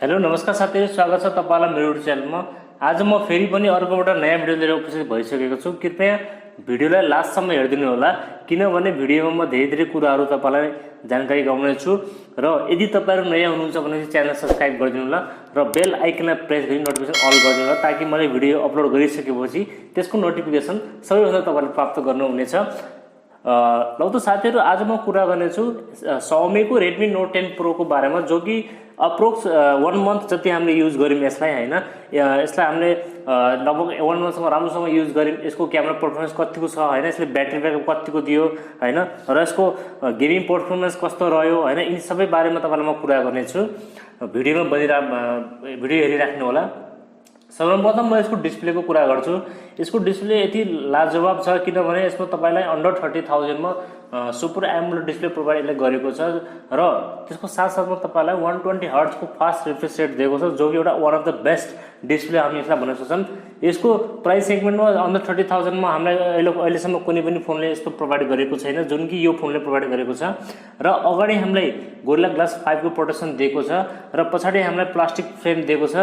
Hello नमस्कार साथीहरु, स्वागत छ तपाईलाई मेरो युट्युब च्यानलमा। आज म फेरि पनि अर्को एउटा नयाँ भिडियो लिएर उपस्थित भइसकेको छु। कृपया भिडियोलाई लास्टसम्म हेर्दिनु होला, किनभने भिडियोमा म धेरै कुराहरू तपाईलाई जानकारी गराउने छु। र यदि तपाईहरु नयाँ हुनुहुन्छ भने च्यानल सब्स्क्राइब गरिदिनु होला र बेल आइकनलाई प्रेस गरी नोटिफिकेसन अल गरिदिनु होला, ताकि मैले भिडियो अपलोड गरिसकेपछि त्यसको नोटिफिकेसन सबैभन्दा तपाईले प्राप्त गर्नुहुनेछ। ल त साथीहरु, आज म कुरा गर्नेछु Xiaomi को Redmi Note 10 Pro को बारेमा, जो कि अप्रोक्स 1 मन्थ जति हामीले युज गर्यौं यसलाई हैन। यसलाई हामीले लगभग 1 मन्थसम्म राम्रोसँग युज गर्यौं। यसको क्यामेरा परफर्मेन्स कतिको छ हैन, यसले ब्याट्री ब्याकअप कतिको दियो हैन, र यसको गेमिङ परफर्मेन्स कस्तो रह्यो हैन, यी सबै बारेमा तपाईलाई म कुरा गर्नेछु। भिडियोमा भिडियो हेरिराख्नु होला। सर्वप्रथम म यसको डिस्प्लेको कुरा गर्छु। यसको डिस्प्ले यति लाजवाब छ किनभने यसमा तपाईलाई अन्डर 30,000 मा सुपर एमोलेड डिस्प्ले प्रोभाइड गरेको छ र त्यसको साथसाथमा तपाईलाई 120 हर्ट्ज को फास्ट रिफ्रेश रेट दिएको छ, जो कि एउटा one of the best display हामी यसलाई भन्न सक्छौं। यसको प्राइस सेगमेन्टमा अन्डर 30,000 मा हामीलाई अहिलेसम्म कुनै पनि फोनले यस्तो प्रोभाइड गरेको छैन, जुन कि यो फोनले प्रोभाइड गरेको छ। र अगाडि हामीलाई गोरिल्ला ग्लास 5 को प्रोटेक्सन दिएको छ र पछाडी हामीलाई प्लास्टिक फ्रेम दिएको छ,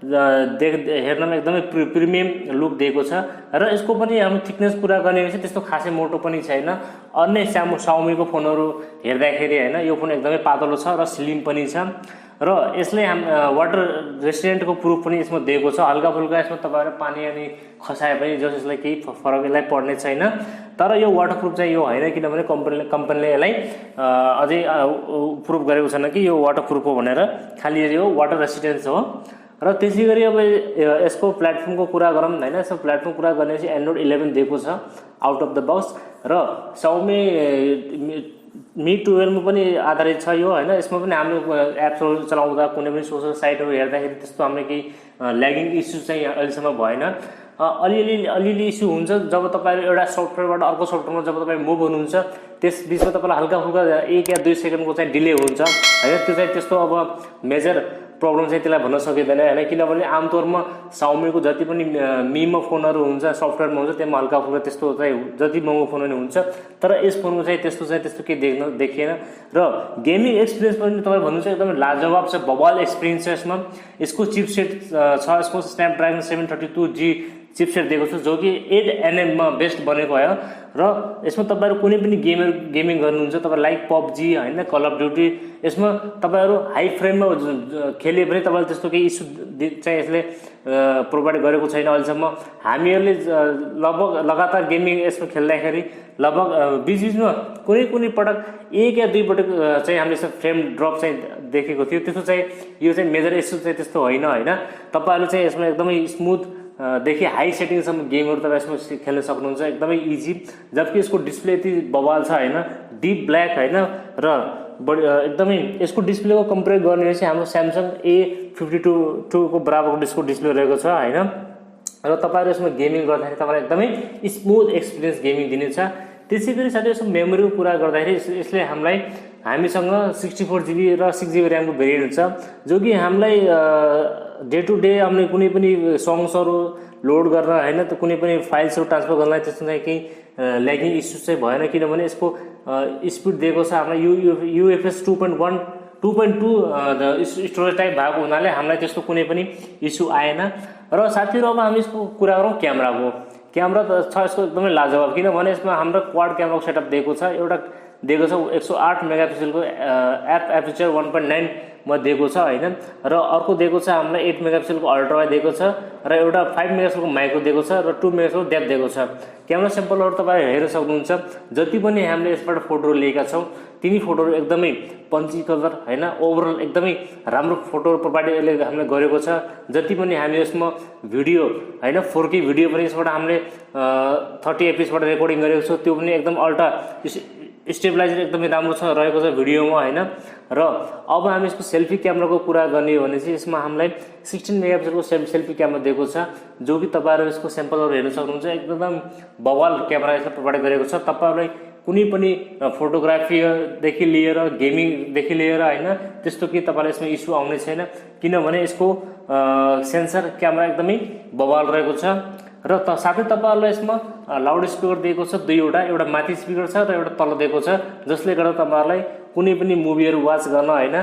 हेर्नमा एकदमै प्रिमियम लुक दिएको छ। र यसको पनि हामी थिकनेस कुरा गर्ने हो भने त्यस्तो खासै मोटो पनि छैन। अन्य Xiaomi को फोनहरु हेर्दाखेरि हैन, यो फोन एकदमै पातलो छ र स्लिम पनि छ र यसले वाटर रेसिस्टेन्ट को प्रुफ पनि यसमा दिएको छ। हल्का फुल्का यसमा तपाईहरु पानी अनि खसाए पनि यसलाई केही फरक यसलाई पर्ने छैन। तर यो वाटरप्रुफ चाहिँ यो हैन, किनभने कम्पनीले यसलाई अझै प्रुफ गरेको छैन कि यो वाटरप्रुफ हो भनेर, खाली यो वाटर रेसिस्टेन्स हो। र त्यसैगरी अब यसको प्लेटफर्मको कुरा गरौँ हैन, यसको प्लेटफर्म कुरा गर्ने एन्ड्रोइड 11 दिएको छ आउट अफ द बक्स र Xiaomi Mi 12 मा पनि आधारित छ यो हैन। यसमा पनि हामीले एप्सहरु चलाउँदा कुनै पनि सोशल साइटहरु हेर्दाखेरि त्यस्तो हामीले केही ल्यागिङ इस्यु चाहिँ अहिलेसम्म भएन। अलिअलि इस्यु हुन्छ जब तपाईहरु एउटा सफ्टवेयरबाट अर्को सफ्टवेयरमा जब तपाई मुभ हुनुहुन्छ, त्यस बीचमा तपाईलाई हल्का फुल्का 1 या 2 सेकेन्डको चाहिँ डिले हुन्छ हैन। त्यो चाहिँ त्यस्तो अब मेजर प्रब्लम चाहिँ त्यसलाई भन्न सकिदैन हैन, किनभने आमतौरमा Xiaomi को जति पनि मीमा फोनहरु हुन्छ, सफ्टवेयरमा हुन्छ, त्यसमा हल्का फुल्का त्यस्तो चाहिँ जति महँगो फोन पनि हुन्छ। तर यस फोनमा चाहिँ त्यस्तो केही देखिएन। र गेमिङ एक्सपिरियन्स पनि तपाई भन्नुहुन्छ एकदमै लाजवाब छ, बवाल एक्सपिरियन्स छ यसमा। यसको चिपसेट छ, यसको स्न्यापड्रागन 732G चिपसेट दिएको छ, जो कि 8nm मा बेस्ट बनेको हो। र यसमा तपाईहरु कुनै पनि गेमिङ गर्नुहुन्छ, तपाईहरु लाइक PUBG हैन, कल अफ ड्युटी, यसमा तपाईहरु हाई फ्रेममा खेले पनि तपाईलाई त्यस्तो केही इस्यु चाहिँ यसले प्रोभाइड गरेको छैन अहिलेसम्म। हामीहरुले लगभग लगातार गेमिङ यसमा खेल्दाखेरि लगभग बीचमा कुनै पटक 1 या 2 पटक चाहिँ हामीले यसमा फ्रेम ड्रप चाहिँ देखेको थियो। त्यसो चाहिँ यो चाहिँ मेजर इस्यु चाहिँ त्यस्तो होइन हैन। तपाईहरु चाहिँ यसमा एकदमै स्मुथ देखि हाई सेटिङसम्म गेमहरु तपाईं यसमा खेल्न सक्नुहुन्छ, एकदमै इजी। जबकि यसको डिस्प्ले यति बवाल छ हैन, डीप ब्ल्याक हैन, र एकदमै यसको डिस्प्लेको कम्पेयर गर्ने चाहिँ हाम्रो Samsung A52 को बराबरको डिस्प्ले रहेको छ हैन। र तपाईहरु यसमा गेमिङ गर्दाखेरि तपाईलाई एकदमै स्मुथ एक्सपिरियन्स गेमिङ दिनेछ। त्यसैगरी साथै यसको मेमोरीको कुरा गर्दाखेरि यसले हामीसँग 64GB र 6GB RAM को भेरिएन्ट हुन्छ, जो कि हामीलाई डे टु डे हामीले कुनै पनि सङ्ग्सहरु लोड गर्न हैन, त कुनै पनि फाइल्सहरु ट्रान्सफर गर्नलाई त्यस्तो चाहिँ केही ल्यागिङ इस्यु चाहिँ भएन, किनभने यसको स्पिड दिएको छ हामीलाई UFS 2.2 स्टोरेज टाइप भएको हुनाले हामीलाई त्यस्तो कुनै पनि इस्यु आएन। र साथीहरु, अब हामी यसको कुरा गरौँ क्यामेराको। क्यामेरा त छ यसको एकदमै लाजवाब, किनभने यसमा हाम्रो क्वाड क्यामेराको सेटअप दिएको छ। एउटा दिएको छ 108 मेगापिक्सलको एपर्चर 1.9 मा दिएको छ हैन, र अर्को दिएको छ हामीलाई 8 मेगापिक्सलको अल्ट्रा वाइड दिएको छ, र एउटा 5 मेगापिक्सलको माइक्रो दिएको छ, र 2 मेगापिक्सलको डेप्थ दिएको छ। क्यामेरा स्याम्पलहरु तपाईहरु हेर्न सक्नुहुन्छ। जति पनि हामीले यसबाट फोटोहरु लिएका छौं, तिनी फोटोहरु एकदमै पञ्ची कलर हैन, ओभरअल एकदमै राम्रो फोटोहरु प्रोभाइड हामीले गरेको छ। जति पनि हामी यसमा भिडियो हैन 4K भिडियो पनि यसबाट हामीले 30 fps बाट रेकर्डिङ गरेको छ, त्यो पनि एकदम अल्ट्रा स्टेबलाइजर एकदमै राम्रो छ रहेको छ भिडियोमा हैन। र अब हामी यसको सेल्फी क्यामेराको कुरा गर्ने हो भने चाहिँ यसमा हामीलाई 16 मेगापिक्सलको सेल्फी क्यामेरा दिएको छ, जो कि तपाईहरु यसको स्याम्पलहरु हेर्न सक्नुहुन्छ। एकदम बवाल क्यामेरा यसले प्रोभाइड गरेको छ। तपाईहरुलाई कुनै पनि फोटोग्राफी देखि लिएर गेमिङ देखि लिएर हैन, त्यस्तो के तपाईलाई यसमा इस्यु आउने छैन, किनभने यसको सेन्सर क्यामेरा एकदमै बवाल रहेको छ। र साथै तपाईहरुलाई यसमा लाउड स्पिकर दिएको छ दुईवटा, एउटा माथि स्पिकर छ र एउटा तल दिएको छ, जसले गर्दा तपाईहरुलाई कुनै पनि मुभीहरू वाच गर्न हैन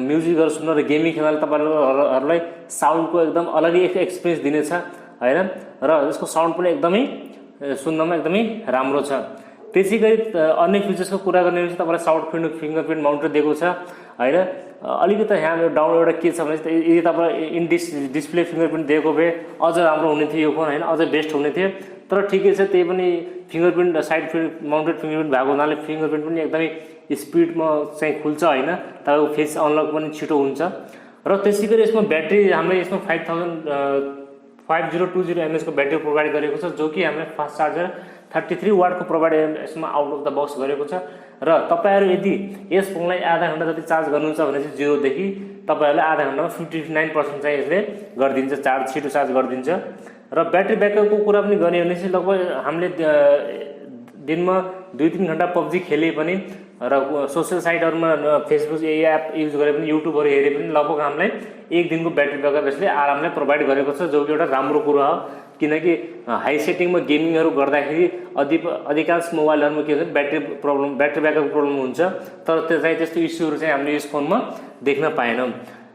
म्युजिकहरू सुन्न र गेमिङ खेल्न तपाईहरुलाई साउन्डको एकदम अलगै एक्सपिरियन्स दिनेछ हैन र यसको साउन्ड पनि एकदमै सुन्नमा एकदमै राम्रो छ। त्यसैगरी अन्य फिचर्सको कुरा गर्ने हो भने तपाईलाई साउन्ड फिङ्गरप्रिन्ट माउन्टेड दिएको छ हैन। अलिकति यहाँ डाउन एउटा के छ भने यदि तपाईँ इन डिस्प्ले फिङ्गरप्रिन्ट दिएको भए अझ राम्रो हुने थियो यो फोन हैन, अझ बेस्ट हुने थियो। तर ठिकै छ, त्यही पनि फिङ्गरप्रिन्ट साइड माउन्टेड फिङ्गरप्रिन्ट भएको हुनाले फिङ्गरप्रिन्ट पनि एकदमै स्पिडमा चाहिँ खुल्छ हैन, तपाईँको फेस अनलक पनि छिटो हुन्छ। र त्यसैगरी यसमा ब्याट्री हामीले यसमा 5020 mAh को ब्याट्री प्रोभाइड गरेको छ, जो कि हामीले फास्ट चार्जर 33 वाटको प्रोभाइड यसमा आउट अफ द बक्स गरेको छ। र तपाईहरु यदि यस फोनलाई आधा घण्टा जति चार्ज गर्नुहुन्छ भने चाहिँ 0 देखि तपाईहरुले आधा घण्टामा 59% चाहिँ यसले गरिदिन्छ, चार्ज छिटो चार्ज गरिदिन्छ। र ब्याट्री ब्याकअपको कुरा पनि गर्ने हो भने चाहिँ लगभग हामीले दिनमा 2-3 घण्टा पब्जी खेले पनि र सोशल साइटहरुमा फेसबुक एप युज गरे पनि युट्युबहरु हेरे पनि लगभग हामीलाई 1 दिनको ब्याट्री ब्याकअप यसले आरामले प्रोभाइड गरेको छ, जो कि एउटा राम्रो कुरा हो। किनकि हाई सेटिङमा गेमिङहरु गर्दाखेरि अधिकांश मोबाइलहरुमा के हुन्छ ब्याट्री ब्याकअप प्रब्लम हुन्छ, तर त्यो चाहिँ त्यस्तो इस्युहरु चाहिँ हामीले यस फोनमा देख्न पाएनौं।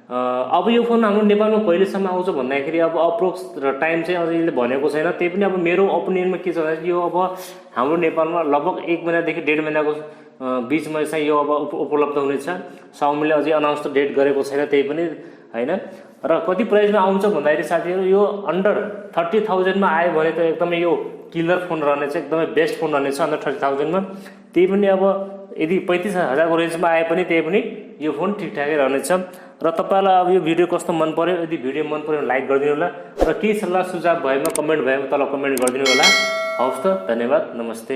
अब यो फोन हाम्रो नेपालमा कहिलेसम्म आउँछ भन्दाखेरि अब अप्रोक्स टाइम चाहिँ अझैले भनेको छैन। त्यही पनि अब मेरो ओपिनियनमा के छ भने यो अब हाम्रो नेपालमा लगभग 1 महिनादेखि 1.5 महिनाको बीचमा चाहिँ यो अब उपलब्ध हुनेछ। Xiaomi ले अझै अनाउन्स त डेट गरेको छैन त्यही पनि हैन। र कति प्राइसमा आउँछ भन्दाखेरि साथीहरु यो अन्डर 30,000 मा आयो भने त एकदमै यो किलर फोन रहनेछ, एकदमै बेस्ट फोन रहनेछ अन्डर 30,000 मा। त्यही पनि अब यदि 35,000 को रेन्जमा आए पनि त्यही पनि यो फोन ठिकठाकै रहनेछ। र तपाईलाई अब यो भिडियो कस्तो मन पर्यो, यदि भिडियो मन पर्यो भने लाइक गरिदिनु होला र केही सल्लाह सुझाव भएमा कमेन्ट भएमा तल कमेन्ट गरिदिनु होला। हवस् त, धन्यवाद, नमस्ते।